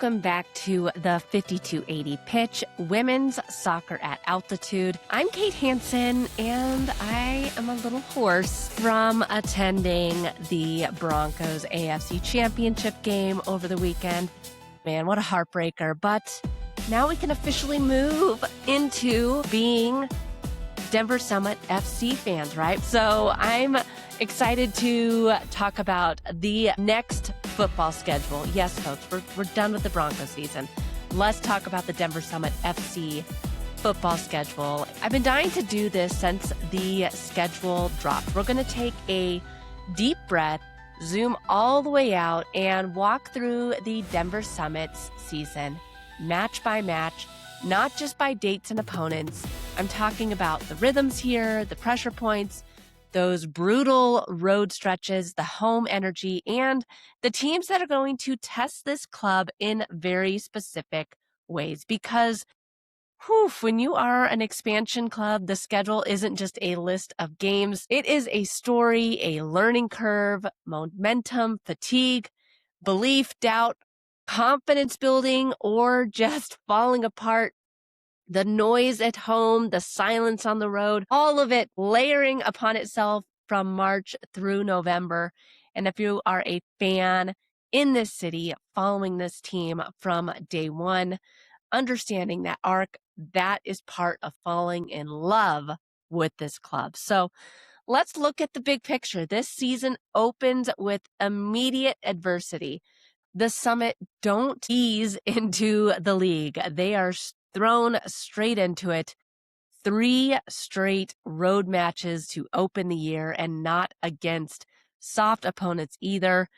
Welcome back to the 5280 pitch, women's soccer at altitude. I'm Kate Hanson, and I am a little hoarse from attending the Broncos AFC Championship game over the weekend. Man, what a heartbreaker. But now we can officially move into being Denver Summit FC fans, right? So I'm excited to talk about the next football schedule. Yes, folks, we're done with the Broncos season. Let's talk about the Denver Summit FC football schedule. I've been dying to do this since the schedule dropped. We're going to take a deep breath, zoom all the way out, and walk through the Denver Summit's season, match by match, not just by dates and opponents. I'm talking about the rhythms here, the pressure points, those brutal road stretches, the home energy, and the teams that are going to test this club in very specific ways. Because when you are an expansion club, the schedule isn't just a list of games. It is a story, a learning curve, momentum, fatigue, belief, doubt, confidence building, or just falling apart. The noise at home, the silence on the road, all of it layering upon itself from March through November. And if you are a fan in this city, following this team from day one, understanding that arc, that is part of falling in love with this club. So let's look at the big picture. This season opens with immediate adversity. The Summit don't ease into the league. They are thrown straight into it. 3 straight road matches to open the year, and not against soft opponents either.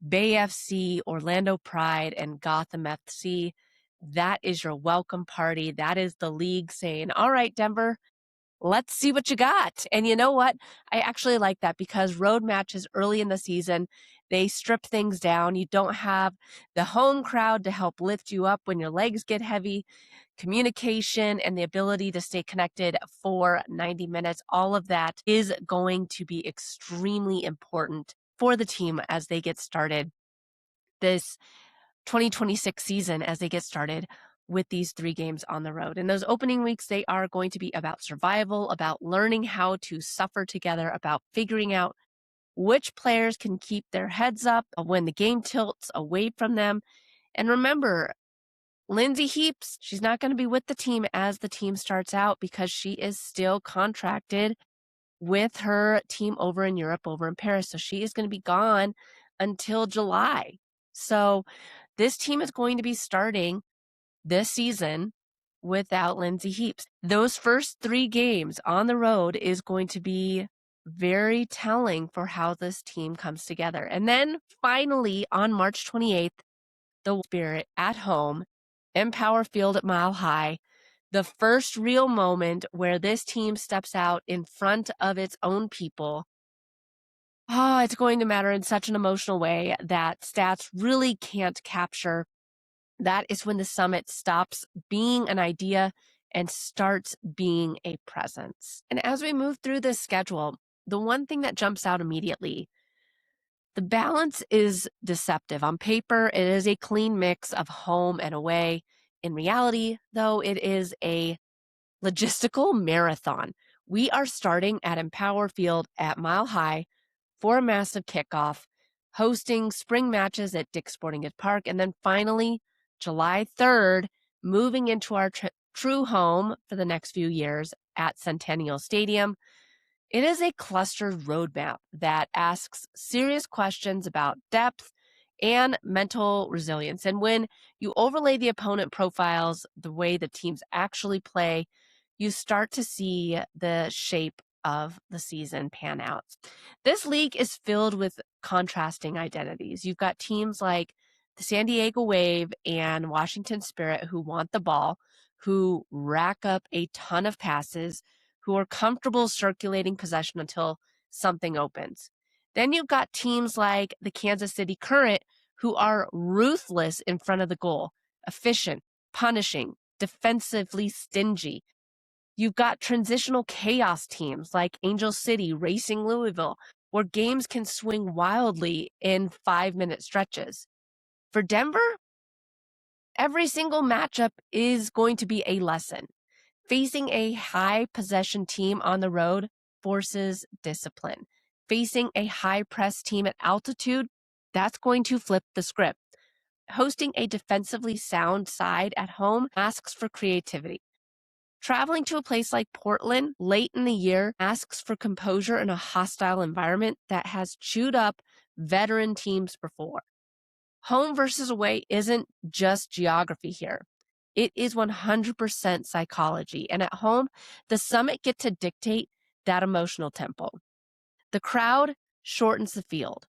Bay FC, Orlando Pride, and Gotham FC. That is your welcome party. That is the league saying, all right, Denver, let's see what you got. And you know what? I actually like that, because road matches early in the season, they strip things down. You don't have the home crowd to help lift you up when your legs get heavy. Communication and the ability to stay connected for 90 minutes, all of that is going to be extremely important for the team as they get started this 2026 season, as they get started with these 3 games on the road. And those opening weeks, they are going to be about survival, about learning how to suffer together, about figuring out which players can keep their heads up when the game tilts away from them. And remember, Lindsey Heaps, she's not going to be with the team as the team starts out, because she is still contracted with her team over in Europe, over in Paris. So she is going to be gone until July. So this team is going to be starting this season without Lindsey Heaps. Those first 3 games on the road is going to be very telling for how this team comes together. And then finally on March 28th, the Spirit at home, Empower Field at Mile High, the first real moment where this team steps out in front of its own people. Oh, it's going to matter in such an emotional way that stats really can't capture. That is when the Summit stops being an idea and starts being a presence. And as we move through this schedule, the one thing that jumps out immediately, the balance is deceptive. On paper, it is a clean mix of home and away. In reality, though, it is a logistical marathon. We are starting at Empower Field at Mile High for a massive kickoff, hosting spring matches at Dick's Sporting Goods Park, and then finally, July 3rd, moving into our true home for the next few years at Centennial Stadium. It is a clustered roadmap that asks serious questions about depth and mental resilience. And when you overlay the opponent profiles, the way the teams actually play, you start to see the shape of the season pan out. This league is filled with contrasting identities. You've got teams like the San Diego Wave and Washington Spirit who want the ball, who rack up a ton of passes, who are comfortable circulating possession until something opens. Then you've got teams like the Kansas City Current who are ruthless in front of the goal, efficient, punishing, defensively stingy. You've got transitional chaos teams like Angel City, Racing Louisville, where games can swing wildly in 5-minute stretches. For Denver, Every single matchup is going to be a lesson. Facing a high possession team on the road forces discipline. Facing a high press team at altitude, that's going to flip the script. Hosting a defensively sound side at home asks for creativity. Traveling to a place like Portland late in the year asks for composure in a hostile environment that has chewed up veteran teams before. Home versus away isn't just geography here. It is 100% psychology. And at home, the Summit get to dictate that emotional tempo. The crowd shortens the field.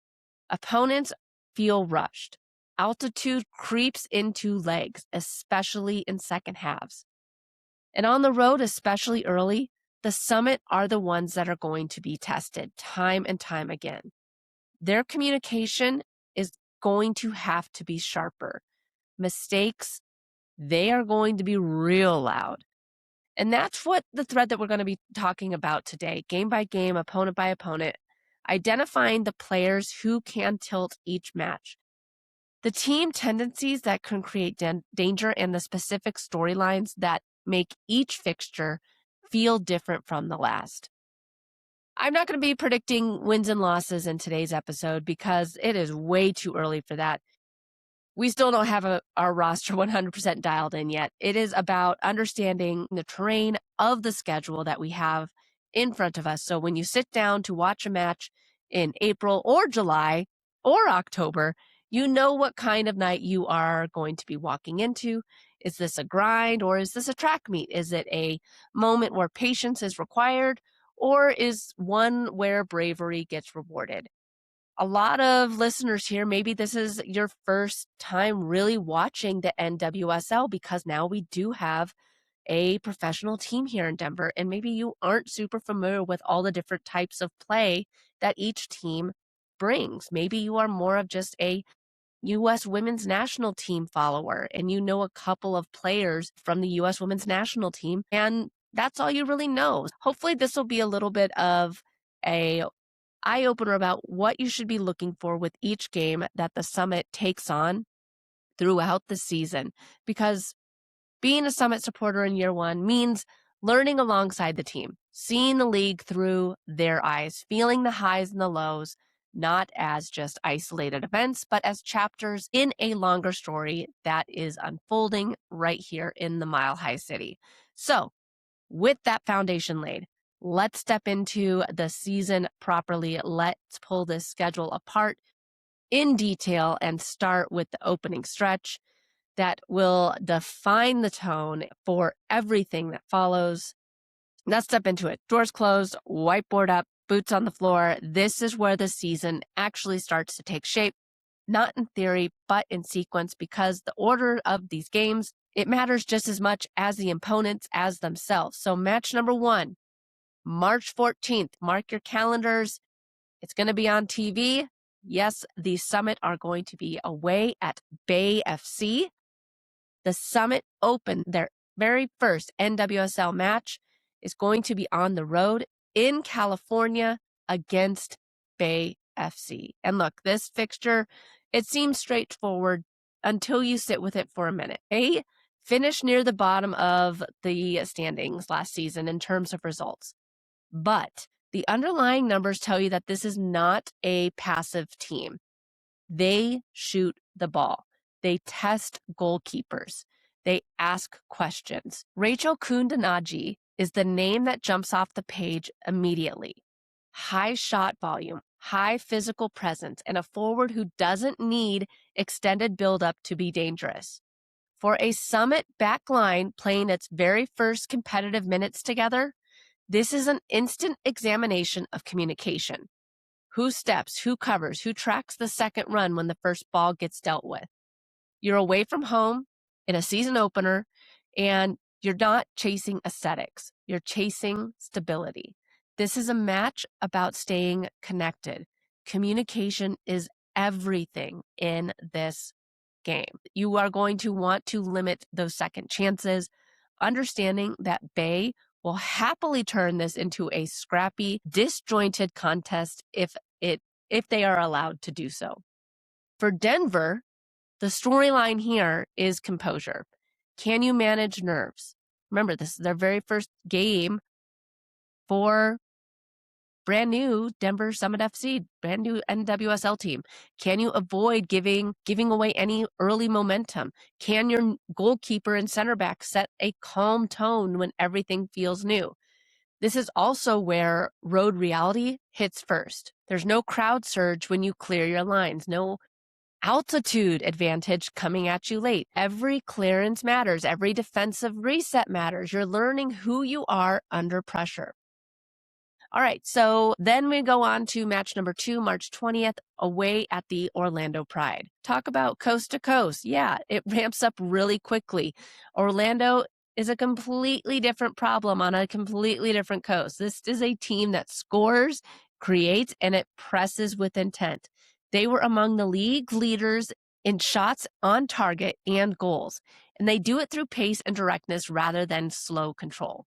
Opponents feel rushed. Altitude creeps into legs, especially in second halves. And on the road, especially early, the Summit are the ones that are going to be tested time and time again. Their communication is going to have to be sharper. Mistakes, they are going to be real loud. And that's what the thread that we're going to be talking about today, game by game, opponent by opponent, identifying the players who can tilt each match. The team tendencies that can create danger and the specific storylines that make each fixture feel different from the last. I'm not going to be predicting wins and losses in today's episode because it is way too early for that. We still don't have our roster 100% dialed in yet. It is about understanding the terrain of the schedule that we have in front of us. So when you sit down to watch a match in April or July or October, you know what kind of night you are going to be walking into. Is this a grind or is this a track meet? Is it a moment where patience is required or is one where bravery gets rewarded? A lot of listeners here, maybe this is your first time really watching the NWSL because now we do have a professional team here in Denver, and maybe you aren't super familiar with all the different types of play that each team brings. Maybe you are more of just a U.S. women's national team follower, and you know a couple of players from the U.S. women's national team, and that's all you really know. Hopefully this will be a little bit of a eye-opener about what you should be looking for with each game that the Summit takes on throughout the season. Because being a Summit supporter in year one means learning alongside the team, seeing the league through their eyes, feeling the highs and the lows, not as just isolated events, but as chapters in a longer story that is unfolding right here in the Mile High City. So with that foundation laid, let's step into the season properly. Let's pull this schedule apart in detail and start with the opening stretch that will define the tone for everything that follows. Let's step into it. Doors closed, whiteboard up, boots on the floor. This is where the season actually starts to take shape, not in theory, but in sequence, because the order of these games, it matters just as much as the opponents as themselves. So match number 1, March 14th, mark your calendars. It's going to be on TV. Yes, the Summit are going to be away at Bay FC. The Summit Open, their very first NWSL match, is going to be on the road in California against Bay FC. And look, this fixture, it seems straightforward until you sit with it for a minute. They finished near the bottom of the standings last season in terms of results. But the underlying numbers tell you that this is not a passive team. They shoot the ball. They test goalkeepers. They ask questions. Rachel Kundanaji is the name that jumps off the page immediately. High shot volume, high physical presence, and a forward who doesn't need extended buildup to be dangerous. For a Summit backline playing its very first competitive minutes together, this is an instant examination of communication. Who steps, who covers, who tracks the second run when the first ball gets dealt with. You're away from home in a season opener, and you're not chasing aesthetics. You're chasing stability. This is a match about staying connected. Communication is everything in this game. You are going to want to limit those second chances, understanding that Bay will happily turn this into a scrappy, disjointed contest if they are allowed to do so. For Denver, The storyline here is composure. Can you manage nerves? Remember, this is their very first game for brand new Denver Summit FC, brand new NWSL team. Can you avoid giving away any early momentum? Can your goalkeeper and center back set a calm tone when everything feels new? This is also where road reality hits first. There's no crowd surge when you clear your lines, no altitude advantage coming at you late. Every clearance matters. Every defensive reset matters. You're learning who you are under pressure. All right, so then we go on to match number 2, March 20th, away at the Orlando Pride. Talk about coast to coast. Yeah, it ramps up really quickly. Orlando is a completely different problem on a completely different coast. This is a team that scores, creates, and it presses with intent. They were among the league leaders in shots on target and goals, and they do it through pace and directness rather than slow control.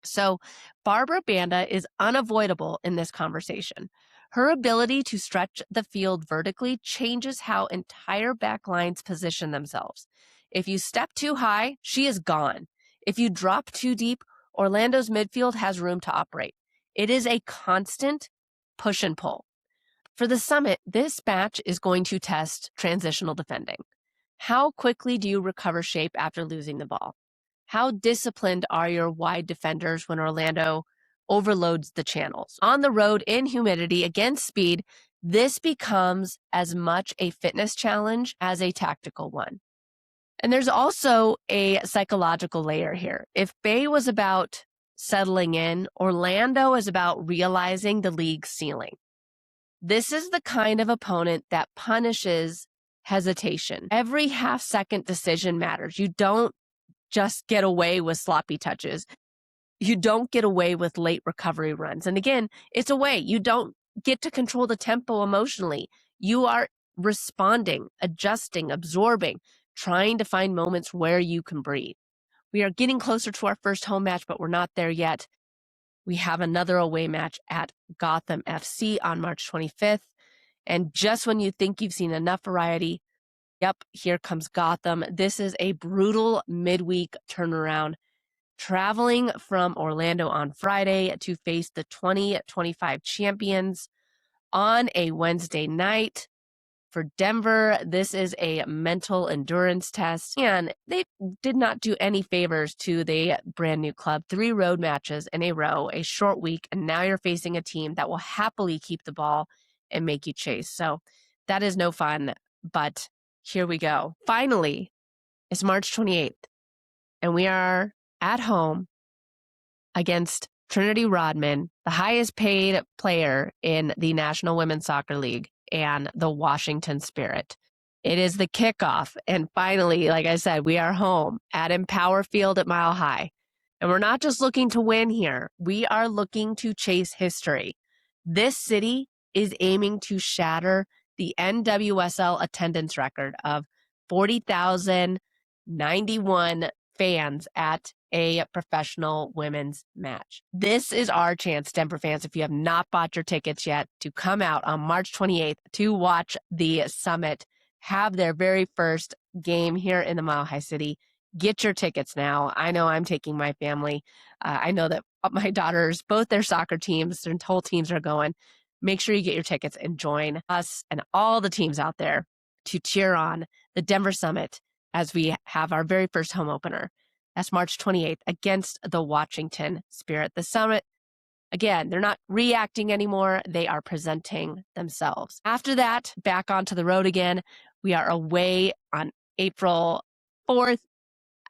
So Barbara Banda is unavoidable in this conversation. Her ability to stretch the field vertically changes how entire backlines position themselves. If you step too high, she is gone. If you drop too deep, Orlando's midfield has room to operate. It is a constant push and pull. For the Summit, this match is going to test transitional defending. How quickly do you recover shape after losing the ball? How disciplined are your wide defenders when Orlando overloads the channels? On the road in humidity against speed, this becomes as much a fitness challenge as a tactical one. And there's also a psychological layer here. If Bay was about settling in, Orlando is about realizing the league's ceiling. This is the kind of opponent that punishes hesitation. Every half-second decision matters. You don't just get away with sloppy touches. You don't get away with late recovery runs. And again, it's a way. You don't get to control the tempo emotionally. You are responding, adjusting, absorbing, trying to find moments where you can breathe. We are getting closer to our first home match, but we're not there yet. We have another away match at Gotham FC on March 25th. And just when you think you've seen enough variety, yep, here comes Gotham. This is a brutal midweek turnaround. Traveling from Orlando on Friday to face the 2025 champions on a Wednesday night. For Denver, this is a mental endurance test, and they did not do any favors to the brand new club. 3 road matches in a row, a short week, and now you're facing a team that will happily keep the ball and make you chase. So that is no fun, but here we go. Finally, it's March 28th, and we are at home against Trinity Rodman, the highest paid player in the National Women's Soccer League, and the Washington Spirit. It is the kickoff, and finally, like I said, we are home at Empower Field at Mile High. And we're not just looking to win here. We are looking to chase history. This city is aiming to shatter the NWSL attendance record of 40,091 fans at a professional women's match. This is our chance, Denver fans, if you have not bought your tickets yet, to come out on March 28th to watch the Summit have their very first game here in the Mile High City. Get your tickets now. I know I'm taking my family. I know that my daughters, both their soccer teams, their whole teams are going. Make sure you get your tickets and join us and all the teams out there to cheer on the Denver Summit as we have our very first home opener. That's March 28th against the Washington Spirit. The Summit, again, they're not reacting anymore. They are presenting themselves. After that, back onto the road again. We are away on April 4th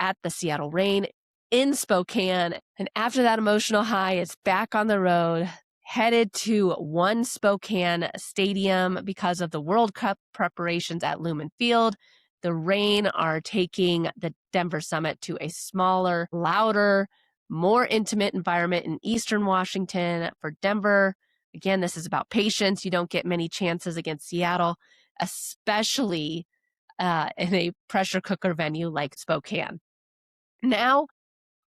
at the Seattle Reign in Spokane. And after that emotional high, it's back on the road, headed to One Spokane Stadium because of the World Cup preparations at Lumen Field. The Reign are taking the Denver Summit to a smaller, louder, more intimate environment in Eastern Washington. For Denver, again, this is about patience. You don't get many chances against Seattle, especially in a pressure cooker venue like Spokane. Now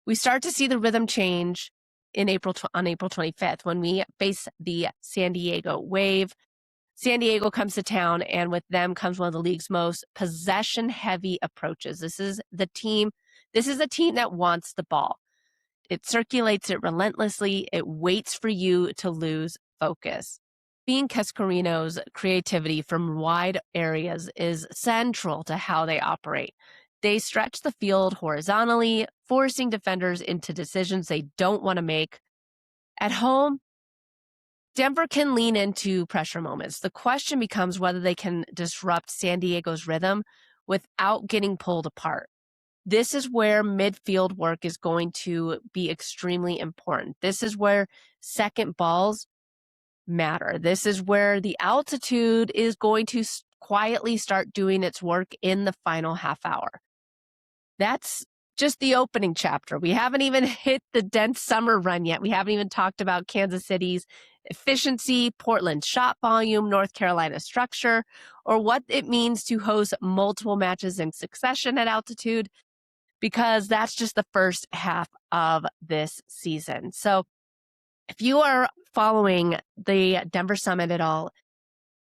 we start to see the rhythm change in on April 25th when we face the San Diego Wave. San Diego comes to town, and with them comes one of the league's most possession-heavy approaches. This is a team that wants the ball. It circulates it relentlessly. It waits for you to lose focus. Being Cascarino's creativity from wide areas is central to how they operate. They stretch the field horizontally, forcing defenders into decisions they don't want to make. At home, Denver can lean into pressure moments. The question becomes whether they can disrupt San Diego's rhythm without getting pulled apart. This is where midfield work is going to be extremely important. This is where second balls matter. This is where the altitude is going to quietly start doing its work in the final half hour. That's just the opening chapter. We haven't even hit the dense summer run yet. We haven't even talked about Kansas City's efficiency, Portland's shot volume, North Carolina's structure, or what it means to host multiple matches in succession at altitude, because that's just the first half of this season. So if you are following the Denver Summit at all,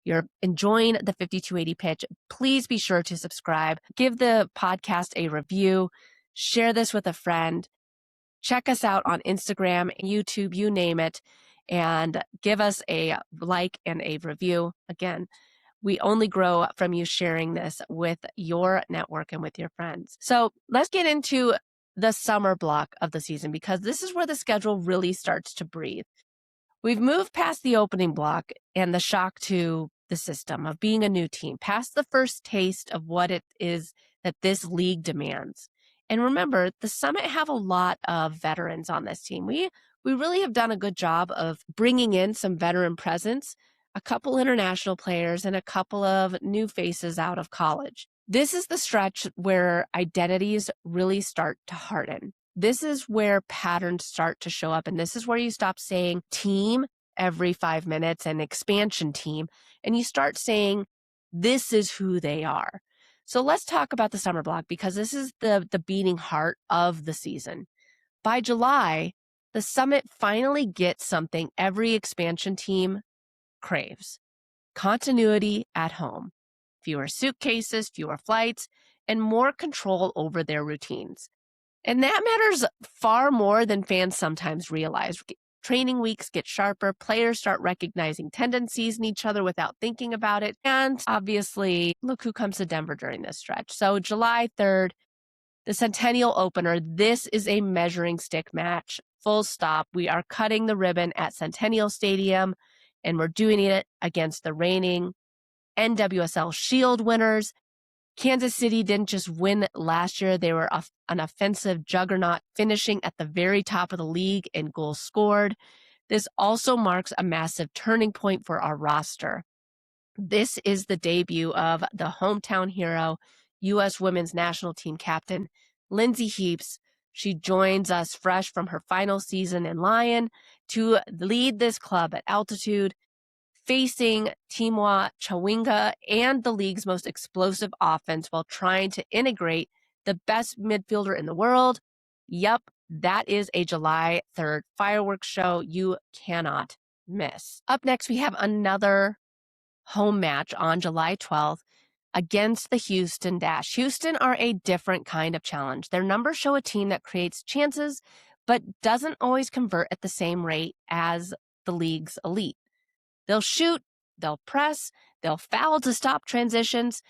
you're enjoying the 5280 pitch, please be sure to subscribe. Give the podcast a review. Share this with a friend. Check us out on Instagram, YouTube, you name it, and give us a like and a review. Again, we only grow from you sharing this with your network and with your friends. So let's get into the summer block of the season, because this is where the schedule really starts to breathe. We've moved past the opening block and the shock to the system of being a new team, past the first taste of what it is that this league demands. And remember, the Summit have a lot of veterans on this team. We really have done a good job of bringing in some veteran presence, a couple international players, and a couple of new faces out of college. This is the stretch where identities really start to harden. This is where patterns start to show up, and this is where you stop saying team every 5 minutes and expansion team, and you start saying this is who they are. So let's talk about the summer block, because this is the beating heart of the season. By July, the Summit finally gets something every expansion team craves: continuity at home. Fewer suitcases, fewer flights, and more control over their routines. And that matters far more than fans sometimes realize. Training weeks get sharper, players start recognizing tendencies in each other without thinking about it. And obviously, look who comes to Denver during this stretch. So July 3rd, the Centennial opener. This is a measuring stick match, full stop. We are cutting the ribbon at Centennial Stadium, and we're doing it against the reigning NWSL Shield winners. Kansas City didn't just win last year. They were an offensive juggernaut, finishing at the very top of the league in goals scored. This also marks a massive turning point for our roster. This is the debut of the hometown hero, U.S. women's national team captain, Lindsey Heaps. She joins us fresh from her final season in Lyon to lead this club at altitude, facing Timwa Chawinga and the league's most explosive offense while trying to integrate the best midfielder in the world. Yup, that is a July 3rd fireworks show you cannot miss. Up next, we have another home match on July 12th against the Houston Dash. Houston are a different kind of challenge. Their numbers show a team that creates chances, but doesn't always convert at the same rate as the league's elite. They'll shoot, they'll press, they'll foul to stop transitions.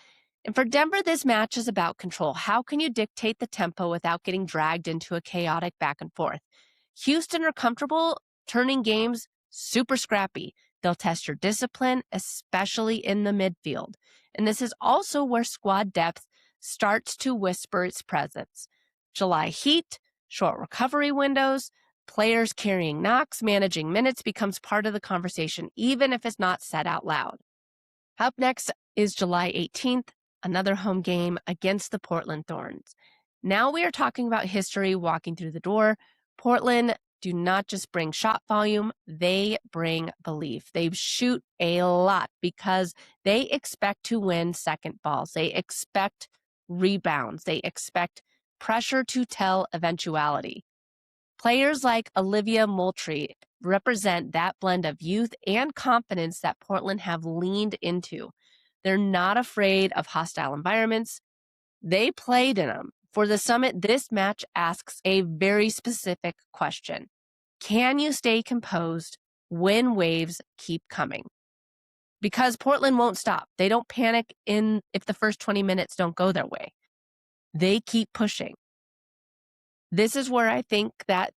And for Denver, this match is about control. How can you dictate the tempo without getting dragged into a chaotic back and forth? Houston are comfortable turning games super scrappy. They'll test your discipline, especially in the midfield. And this is also where squad depth starts to whisper its presence. July heat, short recovery windows, players carrying knocks, managing minutes becomes part of the conversation, even if it's not said out loud. Up next is July 18th, another home game against the Portland Thorns. Now we are talking about history walking through the door. Portland do not just bring shot volume, they bring belief. They shoot a lot because they expect to win second balls. They expect rebounds. They expect pressure to tell eventuality. Players like Olivia Moultrie represent that blend of youth and confidence that Portland have leaned into. They're not afraid of hostile environments. They played in them. For the Summit, this match asks a very specific question. Can you stay composed when waves keep coming? Because Portland won't stop. They don't panic if the first 20 minutes don't go their way. They keep pushing. This is where I think that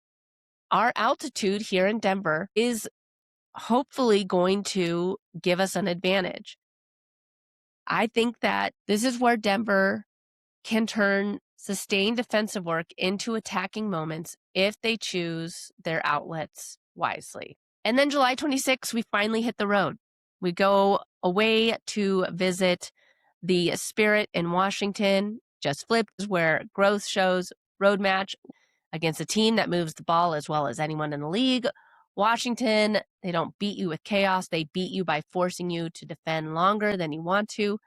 our altitude here in Denver is hopefully going to give us an advantage. I think that this is where Denver can turn sustained defensive work into attacking moments if they choose their outlets wisely. And then July 26th, we finally hit the road. We go away to visit the Spirit in Washington, just flipped, where growth shows road match against a team that moves the ball as well as anyone in the league. Washington, they don't beat you with chaos. They beat you by forcing you to defend longer than you want to.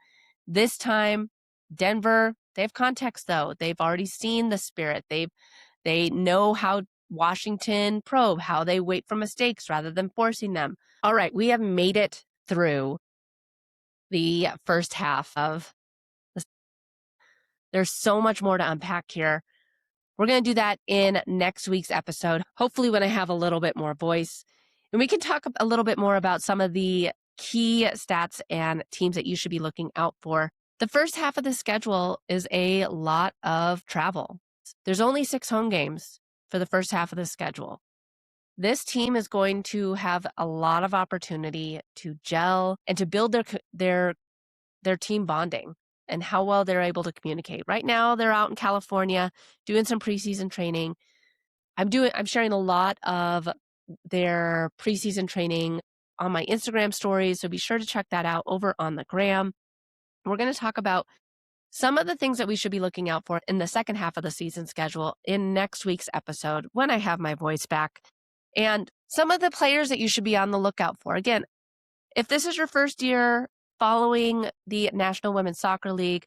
This time, Denver, they have context though. They've already seen the Spirit. They know how Washington probe, how they wait for mistakes rather than forcing them. All right, we have made it through the first half of this. There's so much more to unpack here. We're going to do that in next week's episode, hopefully when I have a little bit more voice. And we can talk a little bit more about some of the key stats and teams that you should be looking out for. The first half of the schedule is a lot of travel. There's only 6 home games for the first half of the schedule. This team is going to have a lot of opportunity to gel and to build their team bonding and how well they're able to communicate. Right now, they're out in California doing some preseason training. I'm sharing a lot of their preseason training on my Instagram stories, so be sure to check that out over on the gram. We're going to talk about some of the things that we should be looking out for in the second half of the season schedule in next week's episode when I have my voice back, and some of the players that you should be on the lookout for. Again, if this is your first year following the National Women's Soccer League,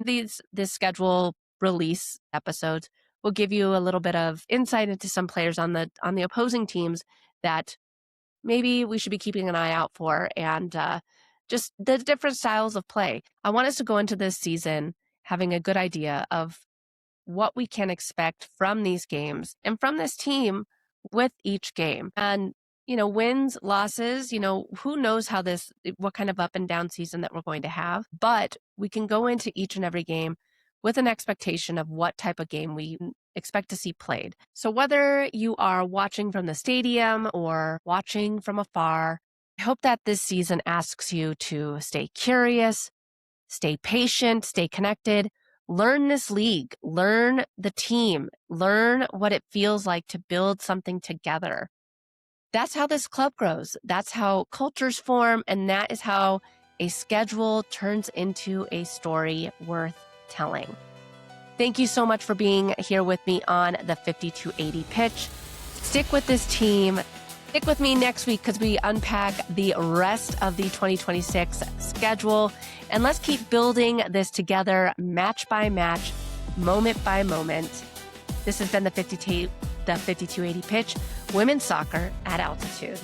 this schedule release episodes will give you a little bit of insight into some players on the opposing teams that maybe we should be keeping an eye out for, and just the different styles of play. I want us to go into this season having a good idea of what we can expect from these games and from this team with each game. And, wins, losses, who knows what kind of up and down season that we're going to have. But we can go into each and every game with an expectation of what type of game we expect to see played. So whether you are watching from the stadium or watching from afar, I hope that this season asks you to stay curious, stay patient, stay connected, learn this league, learn the team, learn what it feels like to build something together. That's how this club grows. That's how cultures form. And that is how a schedule turns into a story worth telling. Thank you so much for being here with me on the 5280 pitch. Stick with this team. Stick with me next week because we unpack the rest of the 2026 schedule. And let's keep building this together, match by match, moment by moment. This has been the 5280 pitch, women's soccer at altitude.